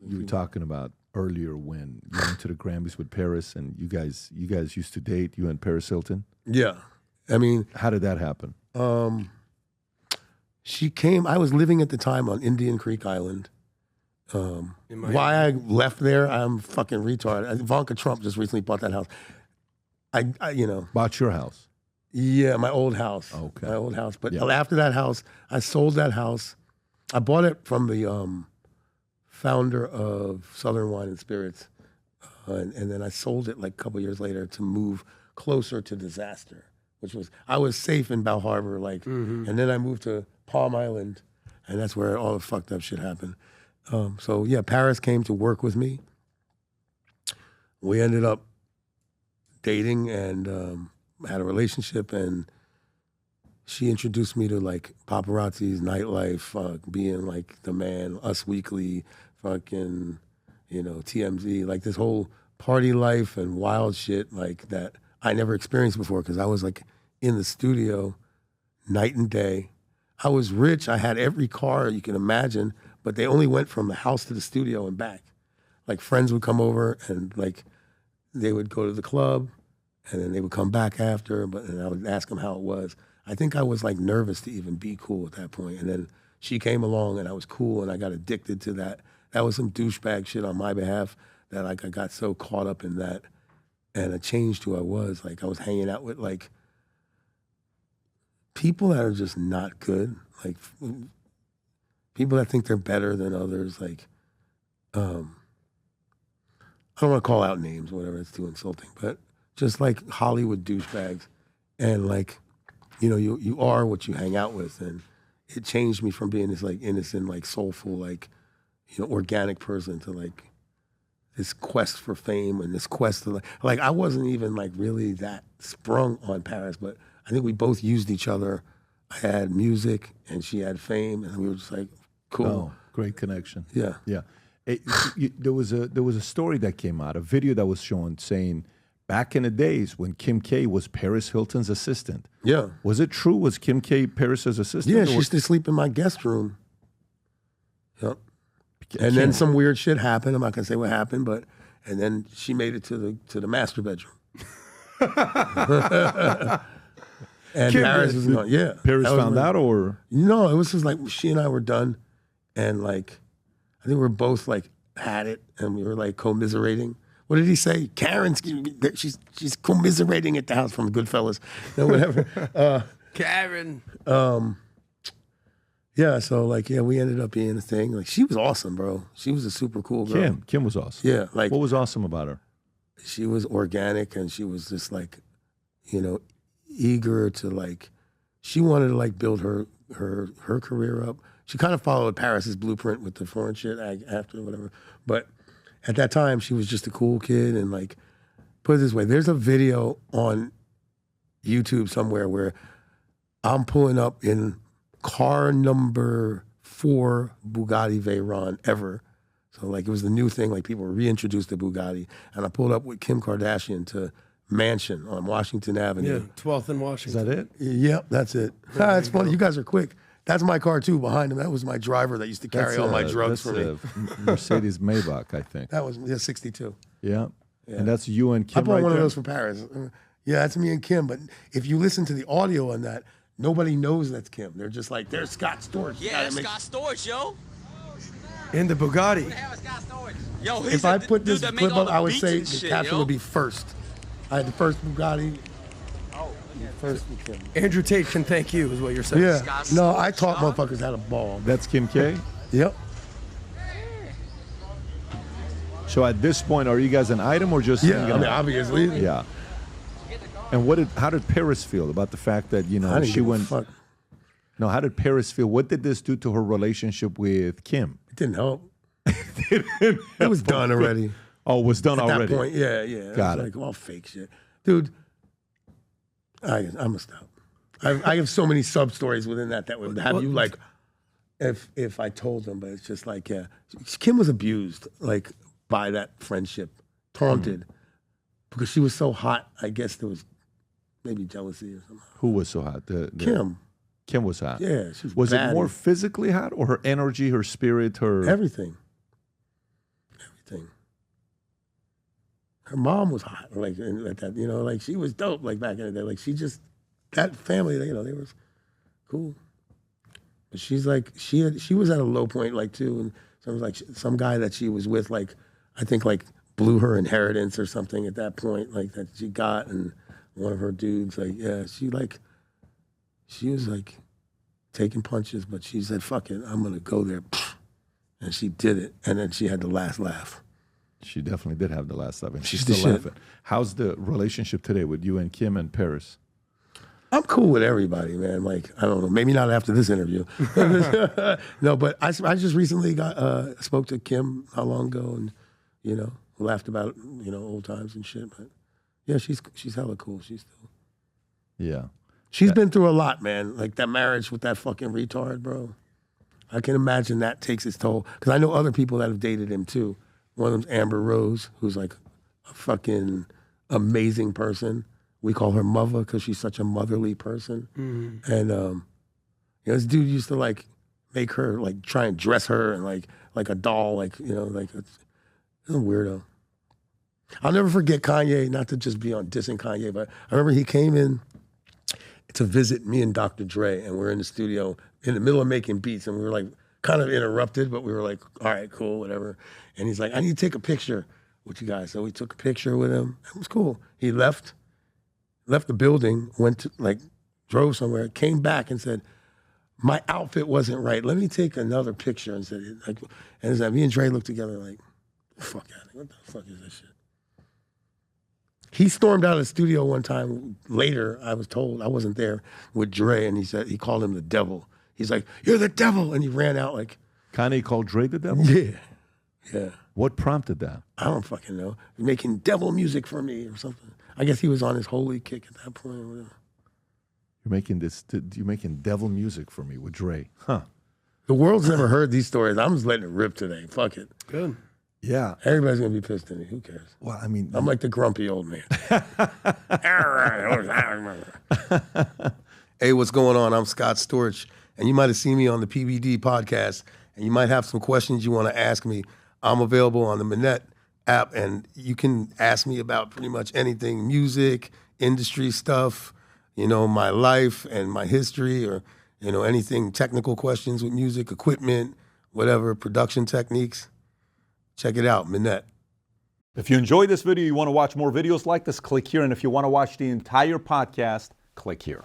you were talking about earlier when you went to the Grammys with Paris, and you guys used to date, you and Paris Hilton. Yeah, I mean, how did that happen? She came. I was living at the time on Indian Creek Island. Why I left there, I'm fucking retarded. Ivanka Trump just recently bought that house. I you know, bought your house. Yeah, my old house. Okay, my old house. But after that house, I sold that house. I bought it from the founder of Southern Wine and Spirits, and then I sold it like a couple years later to move closer to Disaster, which was, I was safe in Bal Harbor, like, and then I moved to Palm Island, and that's where all the fucked up shit happened. So yeah, Paris came to work with me. We ended up dating and had a relationship, and she introduced me to like paparazzi's nightlife, being like the man, Us Weekly, fucking, you know, TMZ, like this whole party life and wild shit like that I never experienced before because I was like in the studio night and day. I was rich. I had every car you can imagine, but they only went from the house to the studio and back. Like friends would come over and like they would go to the club and then they would come back after, and I would ask them how it was. I think I was like nervous to even be cool at that point. And then she came along and I was cool and I got addicted to that. That was some douchebag shit on my behalf that like I got so caught up in that and it changed who I was. Like I was hanging out with like people that are just not good. Like people that think they're better than others. Like, I don't want to call out names or whatever, it's too insulting, but just like Hollywood douchebags. And like, you know, you are what you hang out with. And it changed me from being this like innocent, like soulful, like, you know, organic person to like this quest for fame and this quest to like I wasn't even like really that sprung on Paris, but I think we both used each other. I had music and she had fame and we were just like, cool. Oh, great connection. Yeah. Yeah. There was a story that came out, a video that was shown saying back in the days when Kim K was Paris Hilton's assistant. Yeah. Was it true? Was Kim K Paris's assistant? Yeah, she used to sleep in my guest room. Yep. And then some weird shit happened. I'm not gonna say what happened, but and then she made it to the master bedroom. And Kim, Paris was not. Yeah. Paris found out, or no? It was just like she and I were done, and like I think we were both like had it, and we were like commiserating. What did he say? Karen's she's commiserating at the house from Goodfellas, or whatever. Karen. Yeah, so like we ended up being a thing. Like she was awesome, bro. She was a super cool girl. Kim was awesome. Yeah, like what was awesome about her? She was organic, and she was just like, you know, eager to like. She wanted to like build her career up. She kind of followed Paris's blueprint with the foreign shit after whatever, but at that time she was just a cool kid. And like, put it this way, there's a video on YouTube somewhere where I'm pulling up in car number 4 Bugatti Veyron ever. So like it was the new thing, like people were reintroduced to Bugatti. And I pulled up with Kim Kardashian to Mansion on Washington Avenue. Yeah, 12th and Washington. Is that it? Yep, that's it. It's funny, you guys are quick. That's my car too, behind him. That was my driver that used to carry all my drugs for me. Mercedes Maybach, I think. That was 62. Yeah. And that's you and Kim. I bought right one there? of those for Paris. Yeah, that's me and Kim. But if you listen to the audio on that, nobody knows that's Kim. They're just like, there's Scott Storch. Yeah, that's Scott Storch, yo. In the Bugatti. Yo, if I put this clip up, I would say the caption would be first. I had the first Bugatti. First with Kim. Andrew Tate can thank you, is what you're saying. Yeah. No, I taught motherfuckers how to ball. That's Kim K? Yep. So at this point, are you guys an item or just? Yeah, I mean, obviously. Yeah. And how did Paris feel about the fact that, you know, she went? No, how did Paris feel? What did this do to her relationship with Kim? It didn't help. It was done already. Oh, it was done already. At that point, yeah. Got it. Like all fake shit, dude. I'm gonna stop. I have so many sub stories within that would have you like, if I told them, but it's just like, yeah, Kim was abused like by that friendship, taunted, because she was so hot. I guess there was maybe jealousy or something. Who was so hot? Kim. Kim was hot. Yeah, she was. Was it more physically hot, or her energy, her spirit, her everything? thing. Her mom was hot, like that, you know, like she was dope, like back in the day. Like she just, that family, you know, they was cool. But she's like, she was at a low point, like too, and so it was like some guy that she was with, like I think like blew her inheritance or something at that point, like that she got, and one of her dudes, like she was like taking punches, but she said, "Fuck it, I'm gonna go there," and she did it, and then she had the last laugh. She definitely did have the last laugh, and she's The still shit. laughing. How's the relationship today with you and Kim and Paris? I'm cool with everybody, man. Like, I don't know, maybe not after this interview. No, but I just recently spoke to Kim not long ago, and you know, laughed about, you know, old times and shit. But yeah, she's hella cool. She's still. Yeah. She's been through a lot, man. Like that marriage with that fucking retard, bro. I can imagine that takes its toll. Because I know other people that have dated him too. One of them's Amber Rose, who's like a fucking amazing person. We call her mother because she's such a motherly person. Mm-hmm. And you know, this dude used to like make her like try and dress her and like a doll, like, you know, like it's a weirdo. I'll never forget Kanye, not to just be on dissing Kanye, but I remember he came in to visit me and Dr. Dre, and we're in the studio in the middle of making beats, and we were like kind of interrupted, but we were like, all right, cool, whatever. And he's like, I need to take a picture with you guys. So we took a picture with him. It was cool. He left the building, went to, like, drove somewhere, came back and said, my outfit wasn't right. Let me take another picture. And said, like, and it's like, me and Dre looked together like, fuck out of here. What the fuck is this shit? He stormed out of the studio one time later, I was told, I wasn't there, with Dre, and he called him the devil. He's like, you're the devil. And he ran out like. Kanye called Dre the devil? Yeah. Yeah. What prompted that? I don't fucking know. Making devil music for me or something. I guess he was on his holy kick at that point or whatever. You're making devil music for me with Dre. Huh. The world's never heard these stories. I'm just letting it rip today. Fuck it. Good. Yeah. Everybody's going to be pissed at me. Who cares? Well, I mean. I'm like the grumpy old man. Hey, what's going on? I'm Scott Storch, and you might have seen me on the PBD podcast, and you might have some questions you want to ask me. I'm available on the Minette app, and you can ask me about pretty much anything, music, industry stuff, you know, my life and my history, or, you know, anything, technical questions with music, equipment, whatever, production techniques. Check it out, Minette. If you enjoyed this video, you want to watch more videos like this, click here. And if you want to watch the entire podcast, click here.